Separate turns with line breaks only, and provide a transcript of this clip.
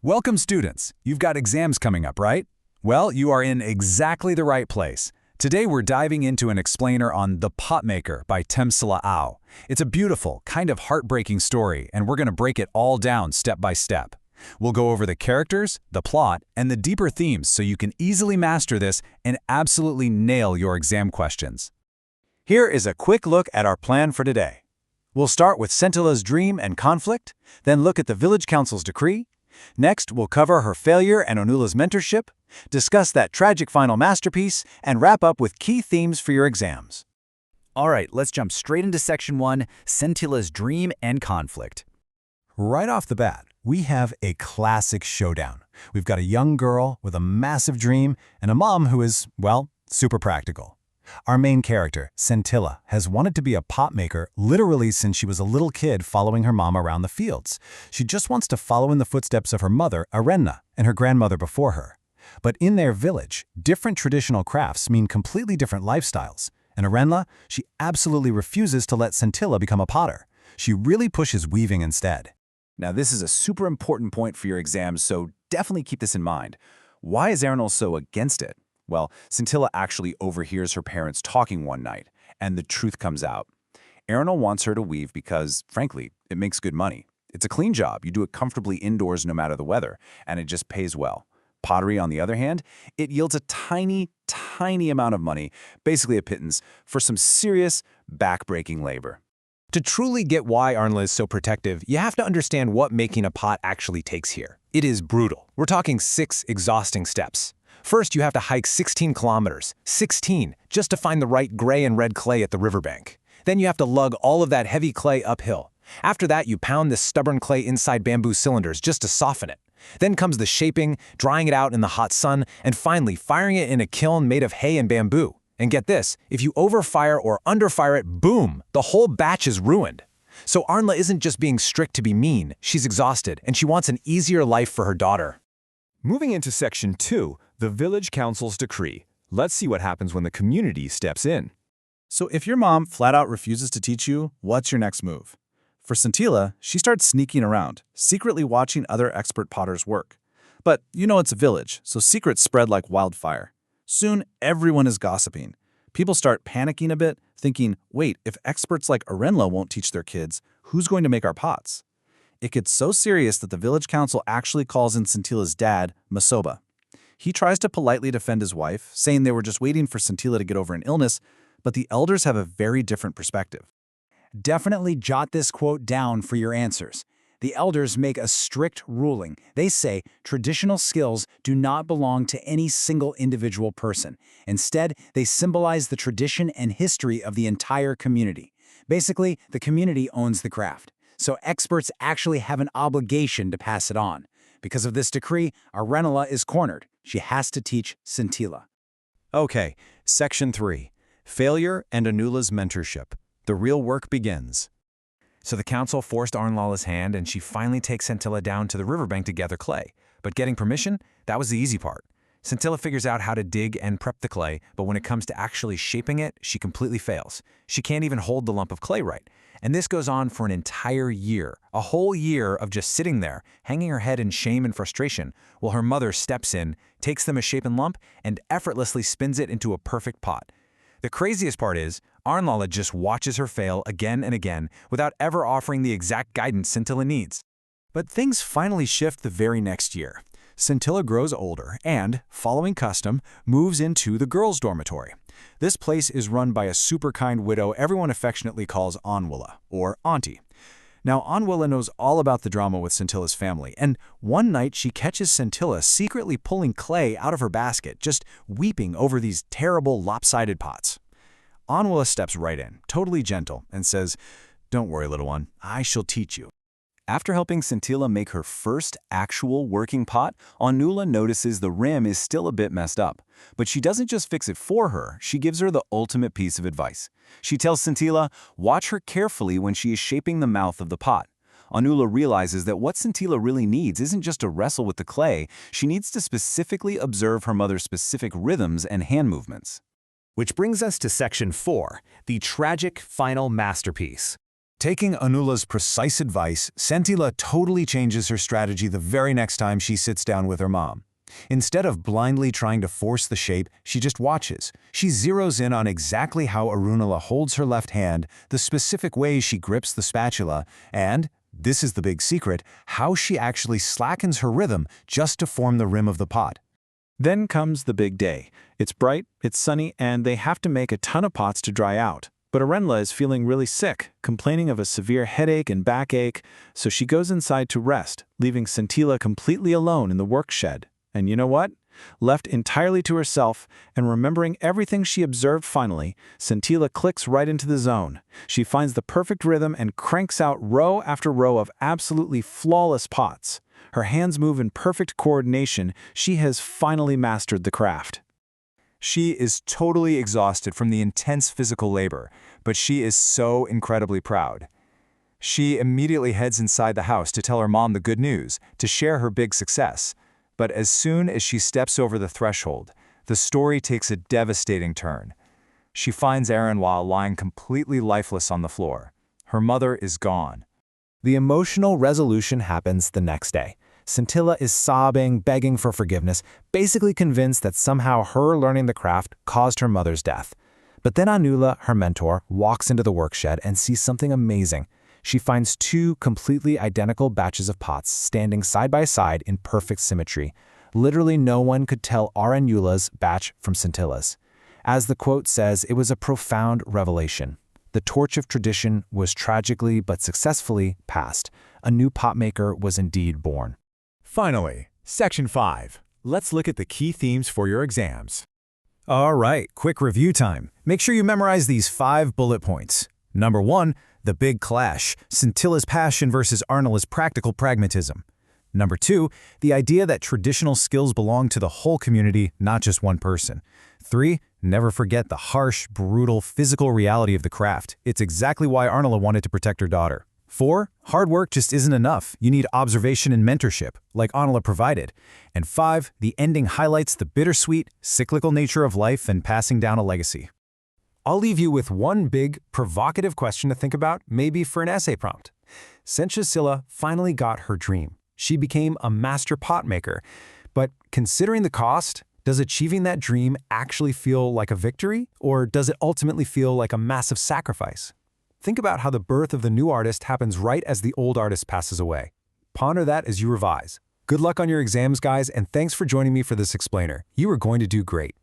Welcome, students. You've got exams coming up, right? Well, you are in exactly the right place. Today we're diving into an explainer on The Pot Maker by Temsila Au. It's a beautiful, kind of heartbreaking story, and we're going to break it all down step by step. We'll go over the characters, the plot, and the deeper themes so you can easily master this and absolutely nail your exam questions. Here is a quick look at our plan for today. We'll start with Scintilla's dream and conflict, then look at the village council's decree. Next, we'll cover her failure and Onula's mentorship, discuss that tragic final masterpiece, and wrap up with key themes for your exams.
All right, let's jump straight into Section 1, Scintilla's dream and conflict.
Right off the bat, we have a classic showdown. We've got a young girl with a massive dream and a mom who is, well, super practical. Our main character, Scintilla, has wanted to be a pot maker literally since she was a little kid following her mom around the fields. She just wants to follow in the footsteps of her mother, Arenna, and her grandmother before her. But in their village, different traditional crafts mean completely different lifestyles. And Arenna, she absolutely refuses to let Scintilla become a potter. She really pushes weaving instead.
Now, this is a super important point for your exams, so definitely keep this in mind. Why is Arenna so against it? Well, Scintilla actually overhears her parents talking one night, and the truth comes out. Arenna wants her to weave because, frankly, it makes good money. It's a clean job. You do it comfortably indoors no matter the weather, and it just pays well. Pottery, on the other hand, it yields a tiny, tiny amount of money, basically a pittance, for some serious, back-breaking labor.
To truly get why Arenna is so protective, you have to understand what making a pot actually takes here. It is brutal. We're talking 6 exhausting steps. First, you have to hike 16 kilometers, 16, just to find the right gray and red clay at the riverbank. Then you have to lug all of that heavy clay uphill. After that, you pound this stubborn clay inside bamboo cylinders just to soften it. Then comes the shaping, drying it out in the hot sun, and finally firing it in a kiln made of hay and bamboo. And get this, if you overfire or underfire it, boom, the whole batch is ruined. So Arenna isn't just being strict to be mean, she's exhausted, and she wants an easier life for her daughter.
Moving into Section 2, the Village Council's Decree. Let's see what happens when the community steps in.
So if your mom flat out refuses to teach you, what's your next move? For Scintilla, she starts sneaking around, secretly watching other expert potters work. But you know it's a village, so secrets spread like wildfire. Soon, everyone is gossiping. People start panicking a bit, thinking, wait, if experts like Arenna won't teach their kids, who's going to make our pots? It gets so serious that the village council actually calls in Scintilla's dad, Masoba. He tries to politely defend his wife, saying they were just waiting for Scintilla to get over an illness, but the elders have a very different perspective.
Definitely jot this quote down for your answers. The elders make a strict ruling. They say traditional skills do not belong to any single individual person. Instead, they symbolize the tradition and history of the entire community. Basically, the community owns the craft. So experts actually have an obligation to pass it on. Because of this decree, Arenna is cornered. She has to teach Scintilla.
Okay, Section 3, Failure and Onula's Mentorship. The real work begins.
So the council forced Arenna's hand, and she finally takes Scintilla down to the riverbank to gather clay. But getting permission, that was the easy part. Scintilla figures out how to dig and prep the clay, but when it comes to actually shaping it, she completely fails. She can't even hold the lump of clay right. And this goes on for an entire year, a whole year of just sitting there, hanging her head in shame and frustration, while her mother steps in, takes the misshapen lump, and effortlessly spins it into a perfect pot. The craziest part is, Arenna just watches her fail again and again without ever offering the exact guidance Scintilla needs.
But things finally shift the very next year. Scintilla grows older and, following custom, moves into the girls' dormitory. This place is run by a super kind widow everyone affectionately calls Onwilla, or Auntie. Now, Onwilla knows all about the drama with Scintilla's family, and one night she catches Scintilla secretly pulling clay out of her basket, just weeping over these terrible lopsided pots. Onwilla steps right in, totally gentle, and says, "Don't worry, little one, I shall teach you."
After helping Scintilla make her first actual working pot, Onula notices the rim is still a bit messed up. But she doesn't just fix it for her, she gives her the ultimate piece of advice. She tells Scintilla, watch her carefully when she is shaping the mouth of the pot. Onula realizes that what Scintilla really needs isn't just to wrestle with the clay, she needs to specifically observe her mother's specific rhythms and hand movements.
Which brings us to Section 4, the tragic final masterpiece.
Taking Anula's precise advice, Sentila totally changes her strategy the very next time she sits down with her mom. Instead of blindly trying to force the shape, she just watches. She zeroes in on exactly how Arunala holds her left hand, the specific ways she grips the spatula, and, this is the big secret, how she actually slackens her rhythm just to form the rim of the pot.
Then comes the big day. It's bright, it's sunny, and they have to make a ton of pots to dry out. But Arenla is feeling really sick, complaining of a severe headache and backache, so she goes inside to rest, leaving Sentila completely alone in the work shed. And you know what? Left entirely to herself, and remembering everything she observed finally, Sentila clicks right into the zone. She finds the perfect rhythm and cranks out row after row of absolutely flawless pots. Her hands move in perfect coordination. She has finally mastered the craft.
She is totally exhausted from the intense physical labor, but she is so incredibly proud. She immediately heads inside the house to tell her mom the good news, to share her big success. But as soon as she steps over the threshold, the story takes a devastating turn. She finds Arenla lying completely lifeless on the floor. Her mother is gone.
The emotional resolution happens the next day. Sentila is sobbing, begging for forgiveness, basically convinced that somehow her learning the craft caused her mother's death. But then Anula, her mentor, walks into the workshed and sees something amazing. She finds two completely identical batches of pots standing side by side in perfect symmetry. Literally no one could tell Arenula's batch from Sentila's. As the quote says, it was a profound revelation. The torch of tradition was tragically but successfully passed. A new potmaker was indeed born.
Finally, Section 5. Let's look at the key themes for your exams.
All right, quick review time. Make sure you memorize these 5 bullet points. Number 1, the big clash, Sentila's passion versus Arnola's practical pragmatism. Number 2, the idea that traditional skills belong to the whole community, not just one person. 3, never forget the harsh, brutal, physical reality of the craft. It's exactly why Arnola wanted to protect her daughter. 4, hard work just isn't enough. You need observation and mentorship, like Arnola provided. And 5, the ending highlights the bittersweet, cyclical nature of life and passing down a legacy.
I'll leave you with one big, provocative question to think about, maybe for an essay prompt. Sentila finally got her dream. She became a master pot maker. But considering the cost, does achieving that dream actually feel like a victory, or does it ultimately feel like a massive sacrifice? Think about how the birth of the new artist happens right as the old artist passes away. Ponder that as you revise. Good luck on your exams, guys, and thanks for joining me for this explainer. You are going to do great.